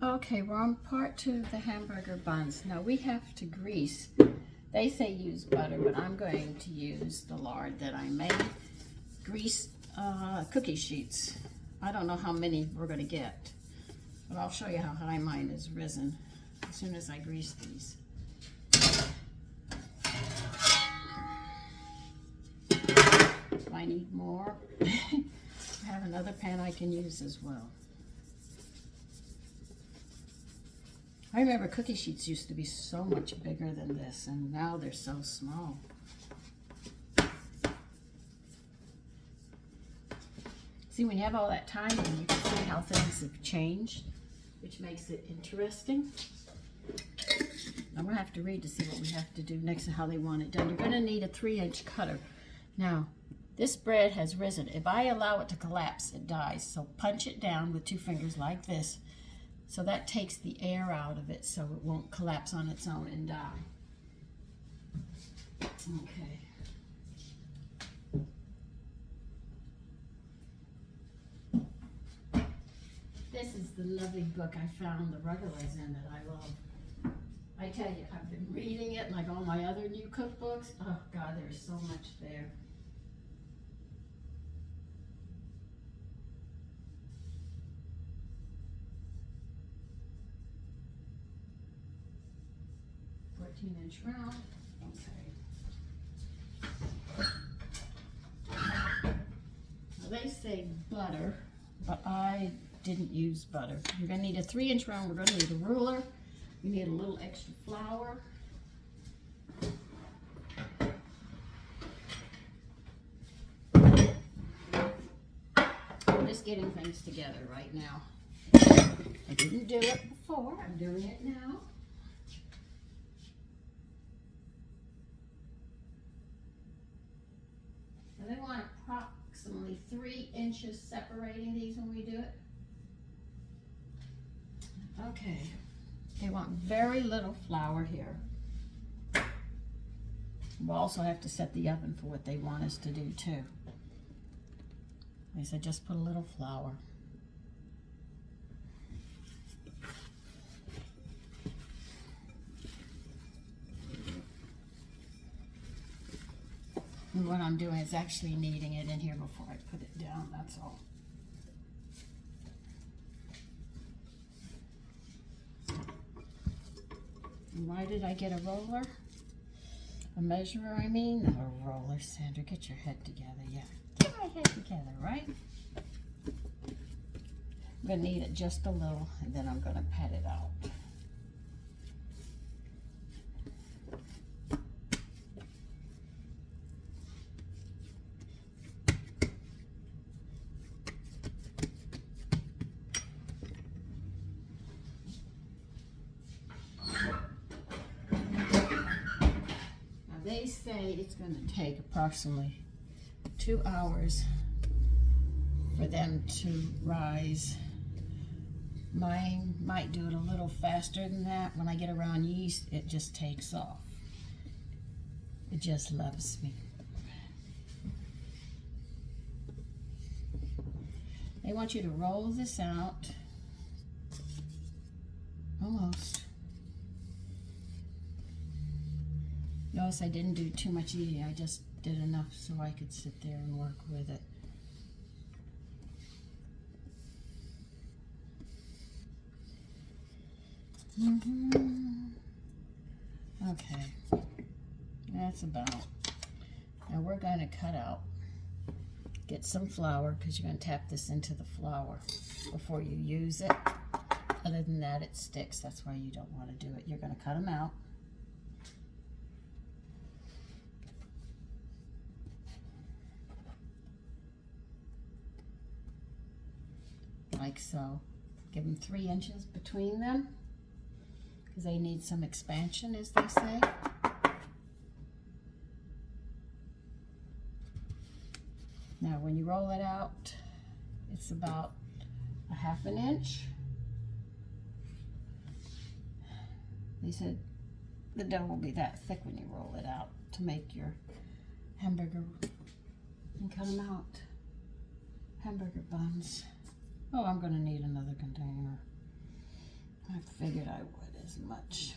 Okay, we're on part 2 of the hamburger buns. Now we have to grease. They say use butter, but I'm going to use the lard that I made. Grease cookie sheets. I don't know how many we're going to get, but I'll show you how high mine is risen as soon as I grease these. If I need more, I have another pan I can use as well. I remember cookie sheets used to be so much bigger than this, and now they're so small. See, when you have all that time, and you can see how things have changed, which makes it interesting. I'm going to have to read to see what we have to do next and how they want it done. You're going to need a 3-inch cutter. Now, this bread has risen. If I allow it to collapse, it dies. So punch it down with 2 fingers like this. So that takes the air out of it so it won't collapse on its own and die. Okay. This is the lovely book I found the Ruggles in that I love. I tell you, I've been reading it like all my other new cookbooks. Oh God, there's so much there. Inch round. Okay. Now they say butter, but I didn't use butter. You're going to need a 3-inch round. We're going to need a ruler. You need a little extra flour. I'm just getting things together right now. I didn't do it before. I'm doing it now. They want approximately 3 inches separating these when we do it. Okay, they want very little flour here. We'll also have to set the oven for what they want us to do too. They said just put a little flour. And what I'm doing is actually kneading it in here before I put it down, that's all. And why did I get a roller? A measurer, I mean? Not a roller, Sandra. Get your head together, yeah. Get my head together, right? I'm going to knead it just a little, and then I'm going to pat it out. They say it's going to take approximately 2 hours for them to rise. Mine might do it a little faster than that. When I get around yeast, it just takes off. It just loves me. They want you to roll this out. Almost. Notice I didn't do too much eating. I just did enough so I could sit there and work with it. Okay, that's about. Now we're going to cut out, get some flour because you're going to tap this into the flour before you use it. Other than that, it sticks. That's why you don't want to do it. You're going to cut them out. Like so. Give them 3 inches between them because they need some expansion, as they say. Now when you roll it out, it's about a 1/2 inch. They said the dough will be that thick when you roll it out to make your hamburger, and cut them out. Hamburger buns. Oh, I'm going to need another container. I figured I would as much.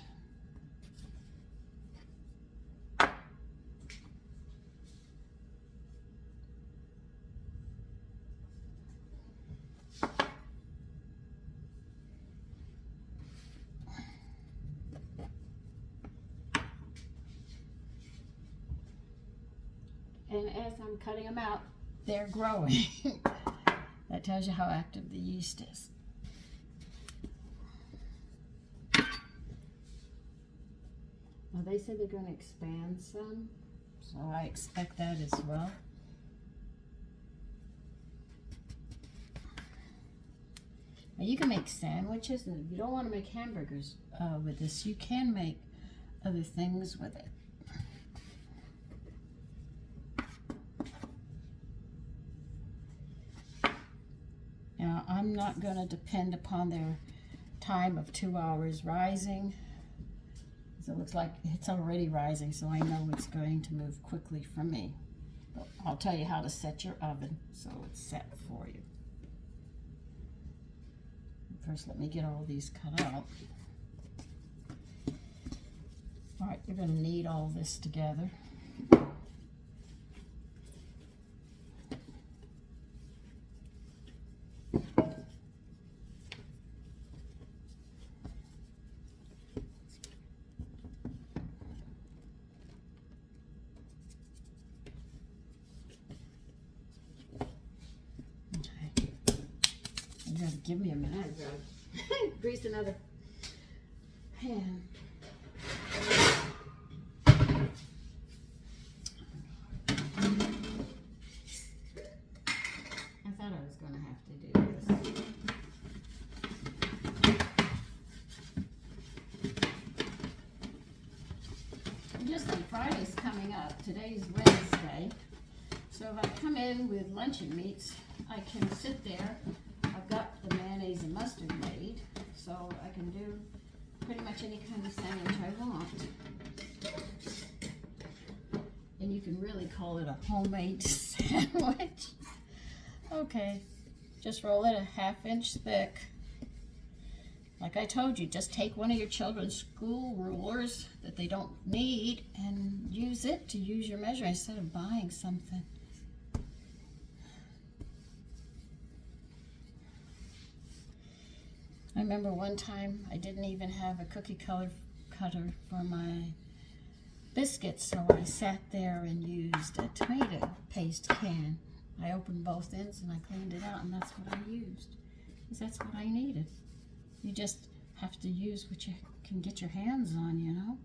And as I'm cutting them out, they're growing. That tells you how active the yeast is. Now they said they're going to expand some, so I expect that as well. Now you can make sandwiches, and if you don't want to make hamburgers with this, you can make other things with it. Now, I'm not going to depend upon their time of 2 hours rising. So it looks like it's already rising, so I know it's going to move quickly for me. But I'll tell you how to set your oven so it's set for you. First, let me get all these cut out. All right, you're going to knead all this together. You gotta give me a minute. I gotta grease another pan. I thought I was gonna have to do this. Just like Friday's coming up. Today's Wednesday. So if I come in with luncheon meats, I can sit there. I've got the mayonnaise and mustard made, so I can do pretty much any kind of sandwich I want. And you can really call it a homemade sandwich. Okay, just roll it a 1/2 inch thick. Like I told you, just take one of your children's school rulers that they don't need and use it to use your measure instead of buying something. I remember one time I didn't even have a cookie cutter for my biscuits, so I sat there and used a tomato paste can. I opened both ends and I cleaned it out, and that's what I used, because that's what I needed. You just have to use what you can get your hands on, you know.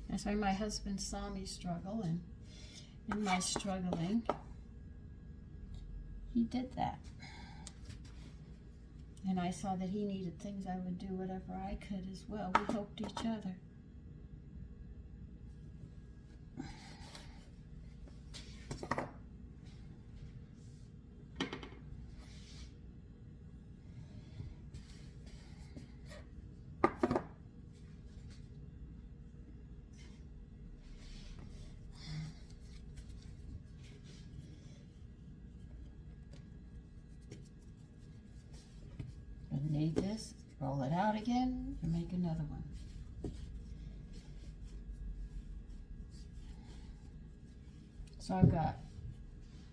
That's why my husband saw me struggle, and in my struggling, he did that. And I saw that he needed things. I would do whatever I could as well. We helped each other. Knead this, roll it out again, and make another one. So I've got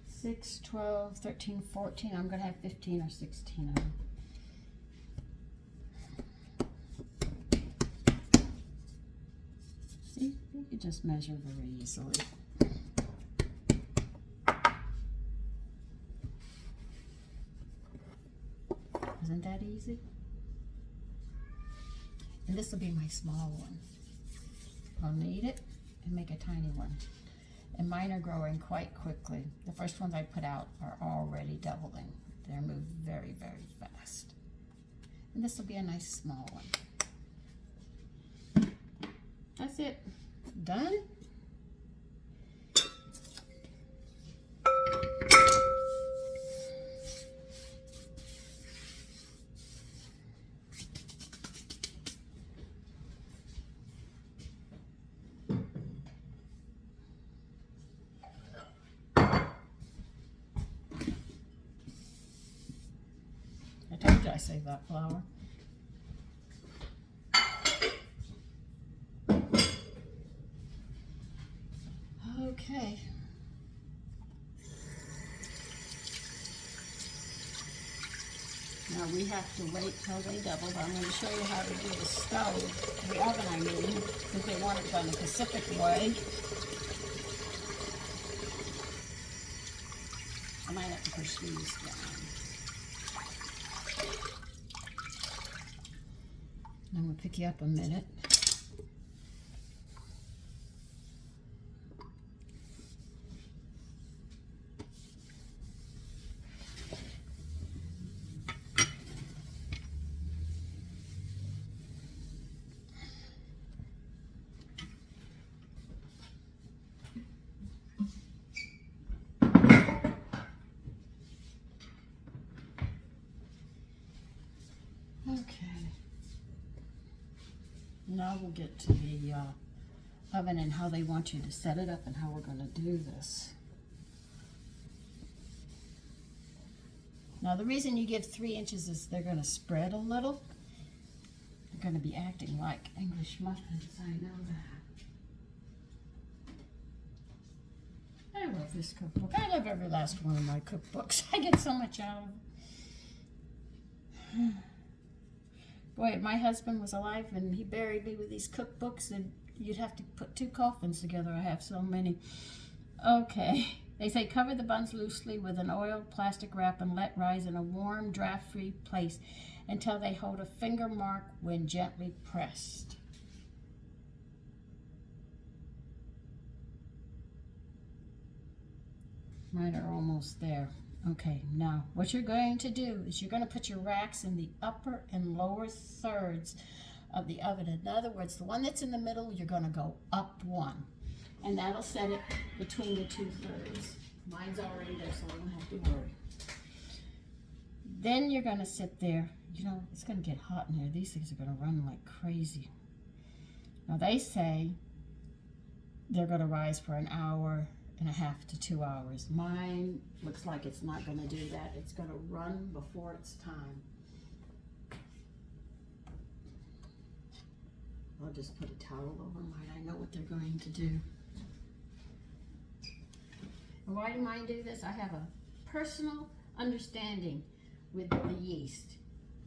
6, 12, 13, 14. I'm going to have 15 or 16 of them. See, you can just measure very easily. Isn't that easy? And this will be my small one. I'll knead it and make a tiny one. And mine are growing quite quickly. The first ones I put out are already doubling. They're moving very, very fast. And this will be a nice small one. That's it. Done. I told you I saved that flour. Okay. Now we have to wait till they double, but I'm going to show you how to do the stove, the oven I mean, because they want it done the Pacific way. I might have to push these down. I'm going to pick you up a minute. Okay. Now we'll get to the oven and how they want you to set it up and how we're going to do this. Now the reason you give 3 inches is they're going to spread a little. They're going to be acting like English muffins, I know that. I love this cookbook. I love every last one of my cookbooks. I get so much out of them. Boy, if my husband was alive and he buried me with these cookbooks, and you'd have to put 2 coffins together. I have so many. Okay. They say cover the buns loosely with an oiled plastic wrap and let rise in a warm, draft-free place until they hold a finger mark when gently pressed. Mine are almost there. Okay, now what you're going to do is you're going to put your racks in the upper and lower thirds of the oven. In other words, the one that's in the middle, you're going to go up 1. And that'll set it between the 2 thirds. Mine's already there, so I don't have to worry. Then you're going to sit there. You know, it's going to get hot in here. These things are going to run like crazy. Now, they say they're going to rise for an hour and a half to 2 hours. Mine looks like it's not going to do that. It's going to run before it's time. I'll just put a towel over mine. I know what they're going to do. And why do mine do this? I have a personal understanding with the yeast.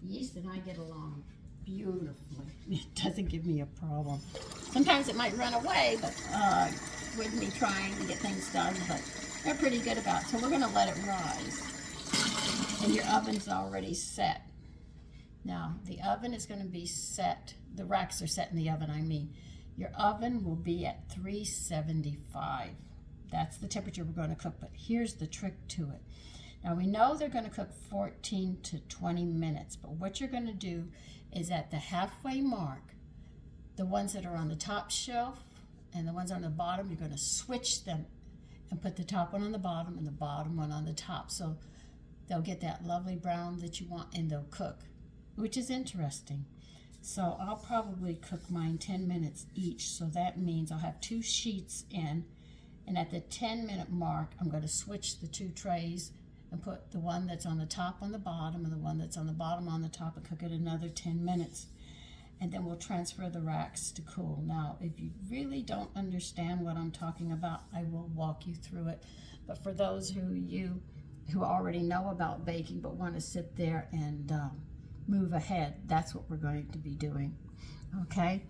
Yeast and I get along beautifully. It doesn't give me a problem. Sometimes it might run away, but with me trying to get things done, but they're pretty good about it. So we're going to let it rise. And your oven's already set. Now, the oven is going to be set. The racks are set in the oven, I mean. Your oven will be at 375. That's the temperature we're going to cook, but here's the trick to it. Now, we know they're going to cook 14 to 20 minutes, but what you're going to do is at the halfway mark, the ones that are on the top shelf and the ones on the bottom, you're going to switch them and put the top one on the bottom and the bottom one on the top. So they'll get that lovely brown that you want and they'll cook, which is interesting. So I'll probably cook mine 10 minutes each. So that means I'll have 2 sheets in, and at the 10-minute mark, I'm going to switch the 2 trays and put the one that's on the top on the bottom and the one that's on the bottom on the top and cook it another 10 minutes. And then we'll transfer the racks to cool. Now, if you really don't understand what I'm talking about, I will walk you through it. But for those who already know about baking but want to sit there and move ahead, that's what we're going to be doing. Okay?